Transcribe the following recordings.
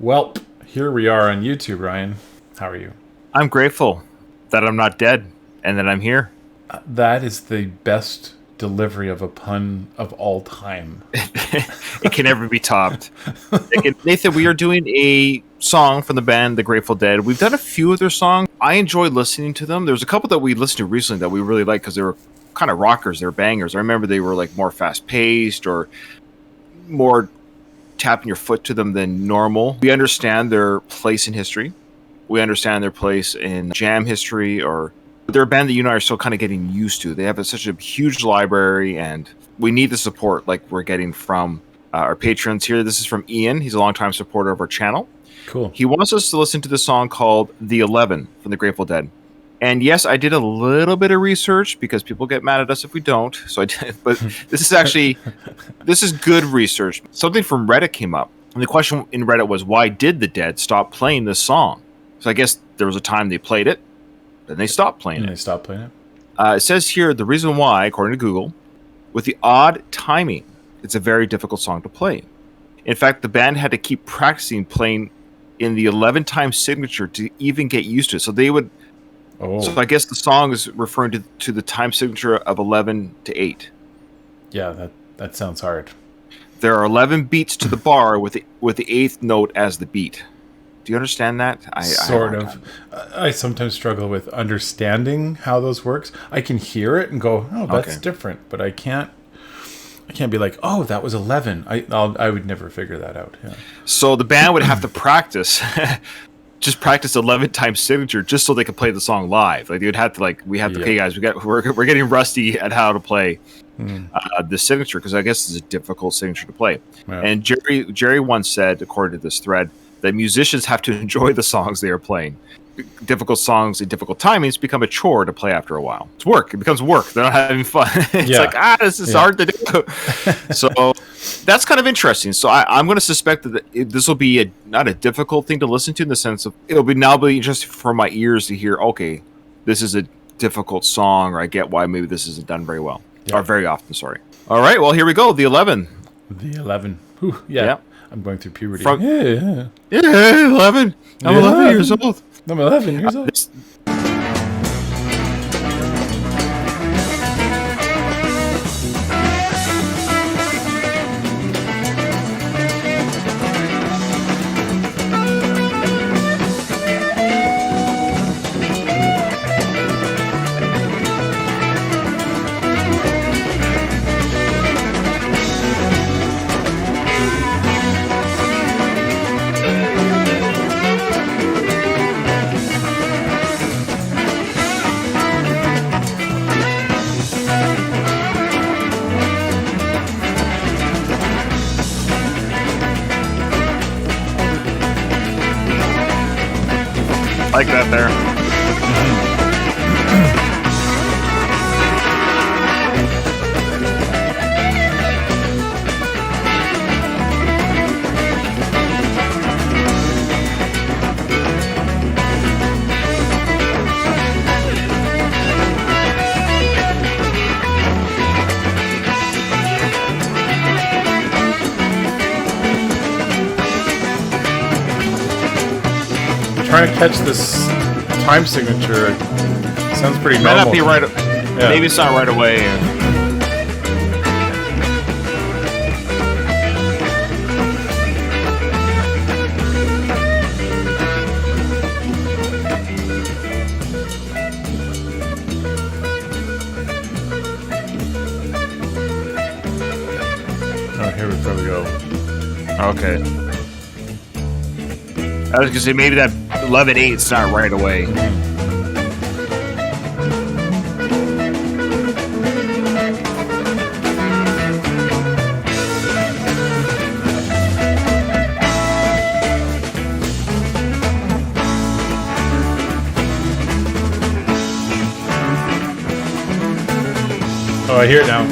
Welp, here we are on YouTube, Ryan. How are you? I'm grateful that I'm not dead and that I'm here. That is the best delivery of a pun of all time. It can never be topped. Nathan, we are doing a song from the band The Grateful Dead. We've done a few of their songs. I enjoyed listening to them. There's a couple that we listened to recently that we really liked because they were kind of rockers. They were bangers. I remember they were like more fast-paced or more tapping your foot to them than normal. We understand their place in history. We understand their place in jam history, or they're a band that you and I are still kind of getting used to. They have such a huge library, and we need the support like we're getting from our patrons here. This is from Ian. He's a longtime supporter of our channel. Cool. He wants us to listen to the song called The 11 from the Grateful Dead. And yes, I did a little bit of research because people get mad at us if we don't. So I did, but this is good research. Something from Reddit came up. And the question in Reddit was, why did the Dead stop playing this song? So I guess there was a time they played it, then they stopped playing it. They stopped playing it? It says here, the reason why, according to Google, with the odd timing, it's a very difficult song to play. In fact, the band had to keep practicing playing in the 11-time signature to even get used to it. So they would... Oh. So I guess the song is referring to the time signature of 11 to 8. Yeah, that sounds hard. There are 11 beats to the bar with the 8th note as the beat. Do you understand that? Sort of. I sometimes struggle with understanding how those works. I can hear it and go, "Oh, that's different," but I can't be like, "Oh, that was 11." I would never figure that out. Yeah. So the band would have to practice. Just practice 11-time signature just so they could play the song live. Like they would have to okay, guys, we're getting rusty at how to play the signature because I guess it's a difficult signature to play. Yeah. And Jerry once said, according to this thread, that musicians have to enjoy the songs they are playing. Difficult songs and difficult timings become a chore to play after a while. It's work. It becomes work. They're not having fun. It's this is hard to do. So that's kind of interesting. So I'm going to suspect that this will be not a difficult thing to listen to in the sense of it'll be interesting for my ears to hear, okay, this is a difficult song, or I get why maybe this isn't done very well. Or very often, sorry. All right, well, here we go. The 11. The 11. Whew, yeah. I'm going through puberty. 11. I'm 11 years old. I'm 11 years old. Like that there. Trying to catch this time signature. Sounds pretty normal. Might not be right. Yeah. Maybe it's not right away. Oh, here we go. Okay. I was going to say maybe that 11-8 is not right away. Oh, I hear it now.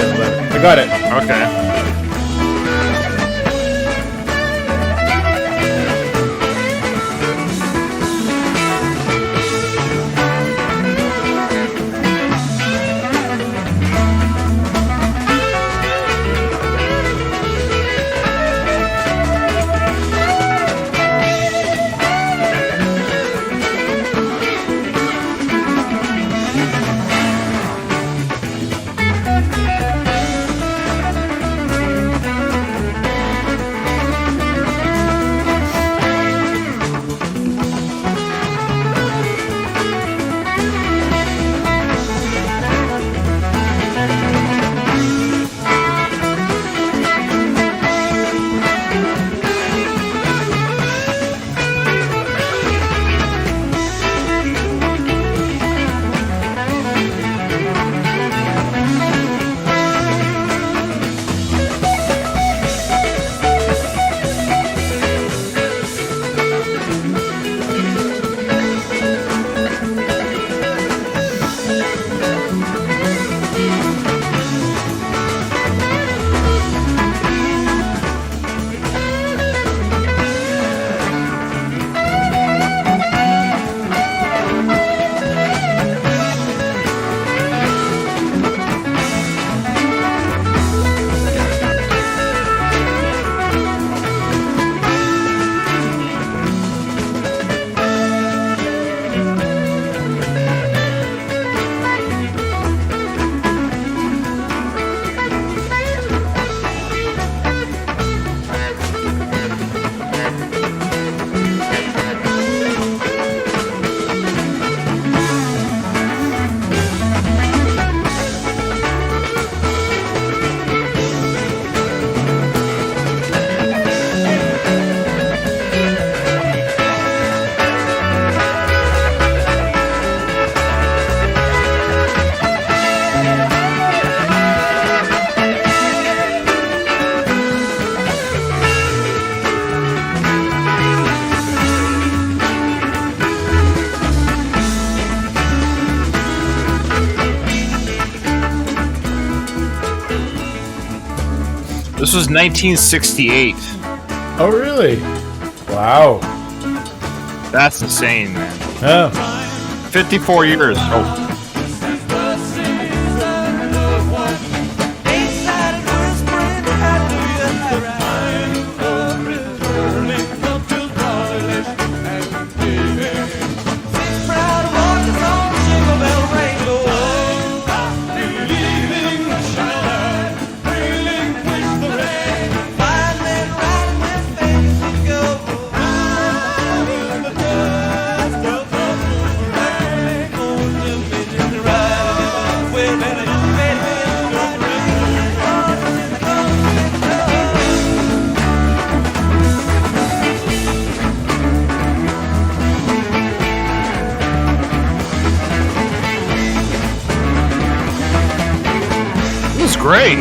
11. I got it. Okay. This was 1968. Oh, really? Wow. That's insane, man. Yeah. 54 years. Oh. Great.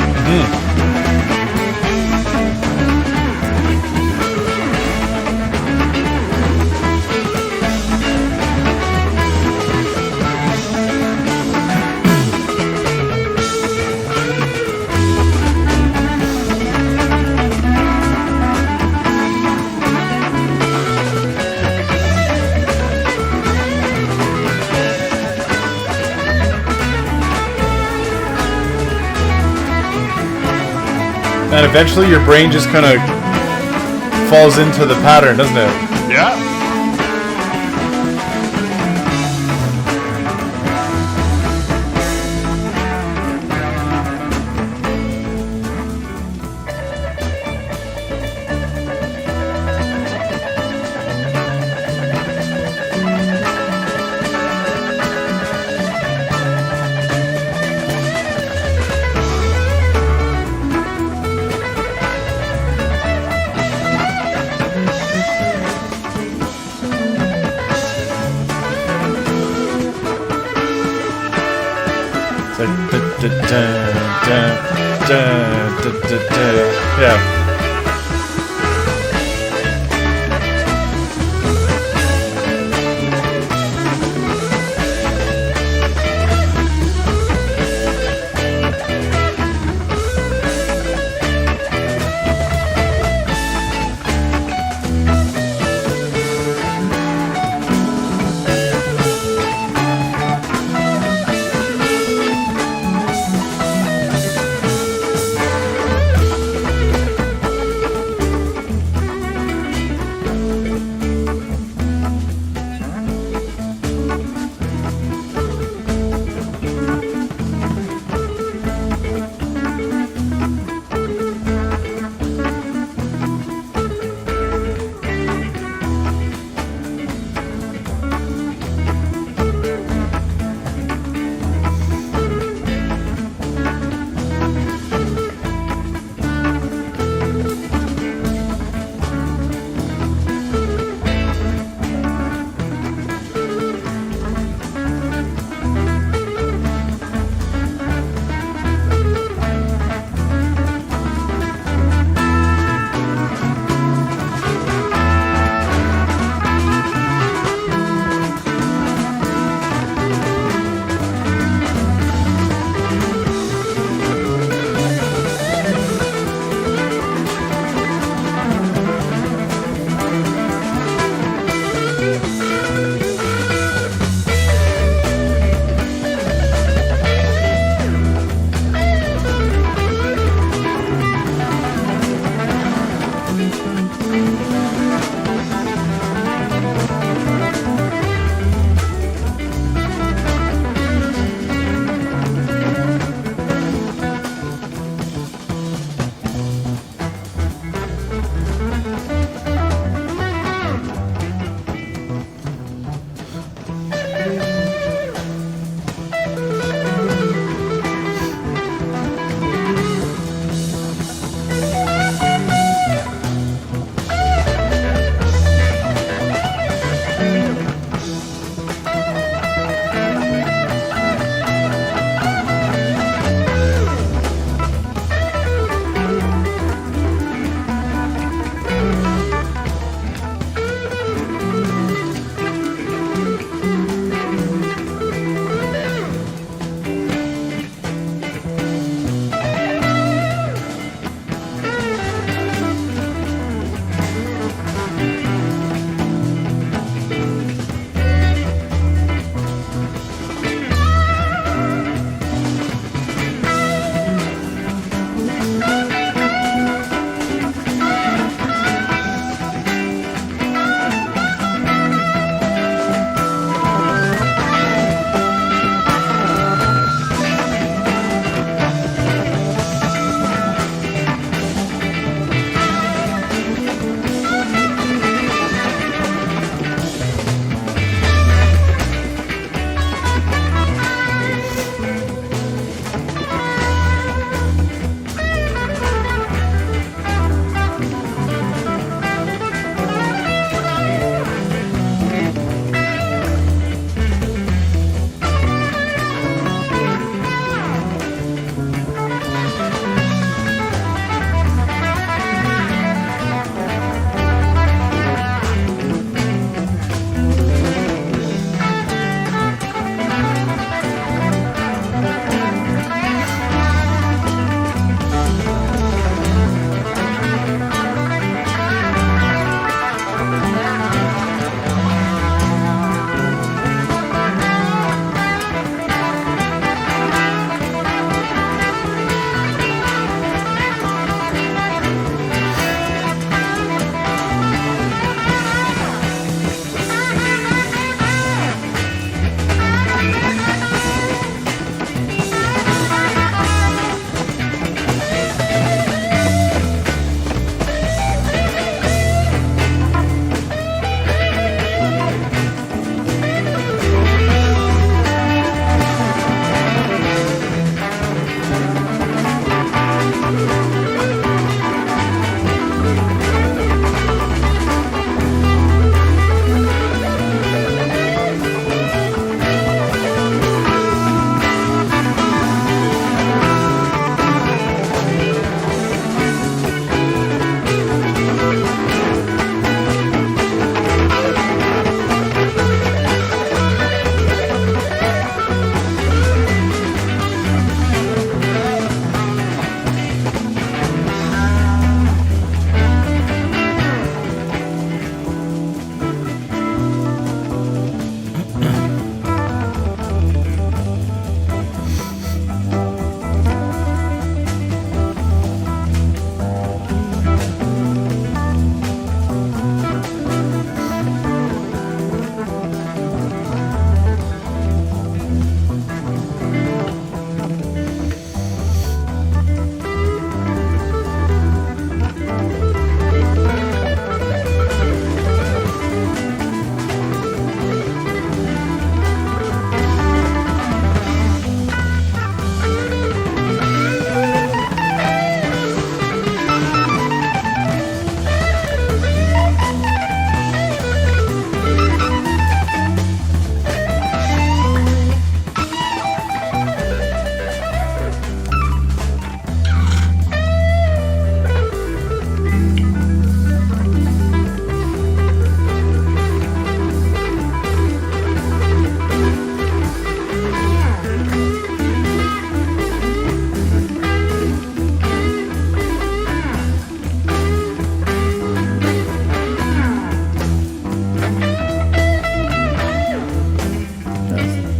And eventually your brain just kind of falls into the pattern, doesn't it? Yeah. Yeah.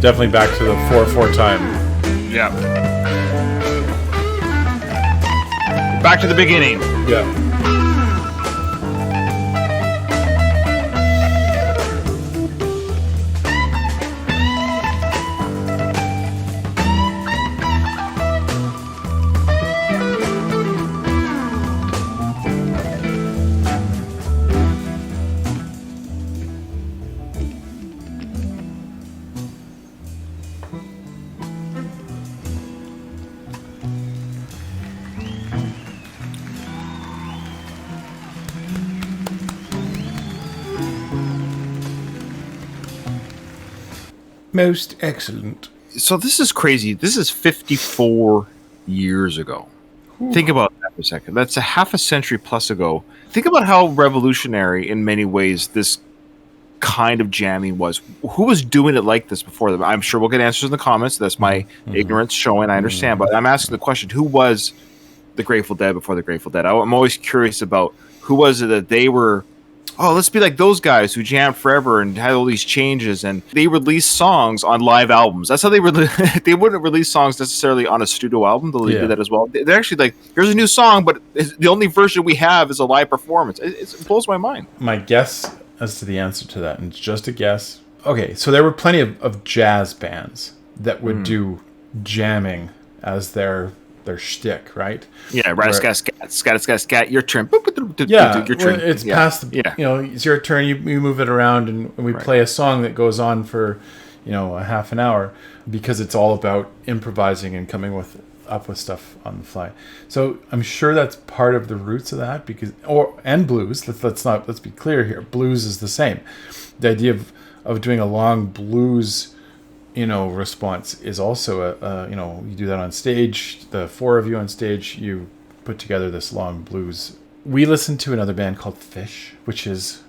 definitely back to the 4/4 time. Yeah. Back to the beginning. Yeah. Most excellent. So this is crazy. This is 54 years ago. Ooh. Think about that for a second. That's a half a century plus ago. Think about how revolutionary in many ways this kind of jamming was. Who was doing it like this before them? I'm sure we'll get answers in the comments. That's my ignorance showing. I understand. But I'm asking the question, who was the Grateful Dead before the Grateful Dead? I'm always curious about who was it that they were, let's be like those guys who jammed forever and had all these changes, and they released songs on live albums. That's how they they wouldn't release songs necessarily on a studio album, though they did that as well. They're actually like, here's a new song, but the only version we have is a live performance. It blows my mind. My guess as to the answer to that, and it's just a guess. Okay, so there were plenty of jazz bands that would do jamming as their shtick, right? Yeah, scat, your turn. Yeah, your turn. It's past the, it's your turn. You move it around, and we play a song that goes on for, a half an hour, because it's all about improvising and coming up with stuff on the fly. So I'm sure that's part of the roots of that, and blues. Let's be clear here. Blues is the same. The idea of doing a long blues response is also you do that on stage. The four of you on stage, you put together this long blues. We listened to another band called Fish, which is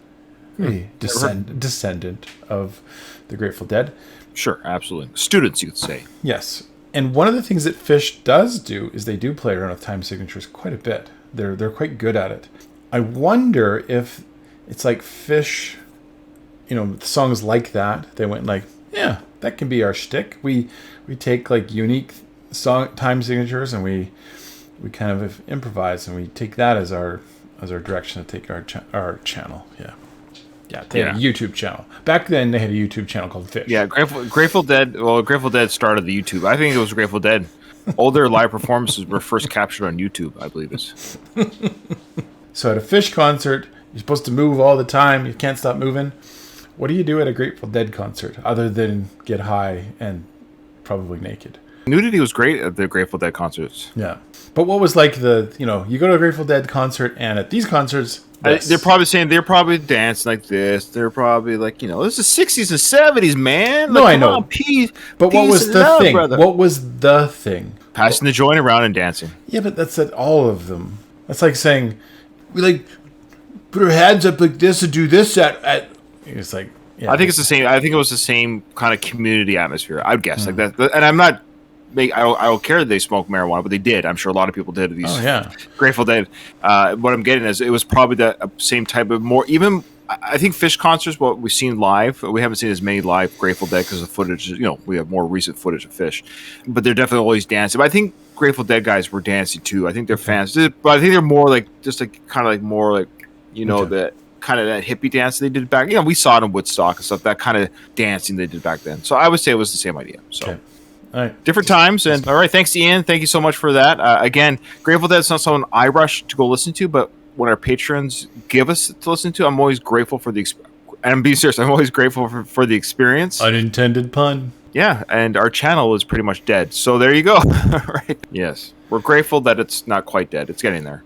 a descendant of the Grateful Dead. Sure, absolutely. Students, you could say. Yes. And one of the things that Fish does do is they do play around with time signatures quite a bit. They're quite good at it. I wonder if it's like Fish, songs like that, they went like, yeah, that can be our shtick. We take like unique song time signatures, and we kind of improvise, and we take that as our direction to take our channel. Yeah, they had a YouTube channel. Back then, they had a YouTube channel called Fish. Yeah, Grateful Dead. Well, Grateful Dead started the YouTube. I think it was Grateful Dead. All their live performances were first captured on YouTube, I believe it's. So at a Fish concert, you're supposed to move all the time. You can't stop moving. What do you do at a Grateful Dead concert other than get high and probably naked? Nudity was great at the Grateful Dead concerts. Yeah. But what was like you go to a Grateful Dead concert, and at these concerts, they're probably dancing like this. They're probably like, this is 60s and 70s, man. No, like, I know. But what was the thing? Brother. What was the thing? Passing the joint around and dancing. Yeah, but that's at all of them. That's like saying, we put our hands up like this and do this at. It's like, yeah. I think it's the same. I think it was the same kind of community atmosphere, I would guess. Like that. And I'm not. I don't care that they smoke marijuana, but they did. I'm sure a lot of people did. These Grateful Dead. What I'm getting is it was probably the same type of more. Even I think Fish concerts, what we've seen live, we haven't seen as many live Grateful Dead because the footage. We have more recent footage of Fish, but they're definitely always dancing. But I think Grateful Dead guys were dancing too. I think they're fans, but I think they're more like just like kind of like more like that. Kind of that hippie dance they did back. We saw it in Woodstock and stuff. That kind of dancing they did back then. So I would say it was the same idea. So. Okay. All right. Different times. And all right, thanks, Ian. Thank you so much for that. Again, Grateful Dead's not someone I rush to go listen to, but when our patrons give us to listen to, I'm always grateful for and I'm being serious, I'm always grateful for the experience. Unintended pun. Yeah, and our channel is pretty much dead. So there you go. All right. Yes. We're grateful that it's not quite dead. It's getting there.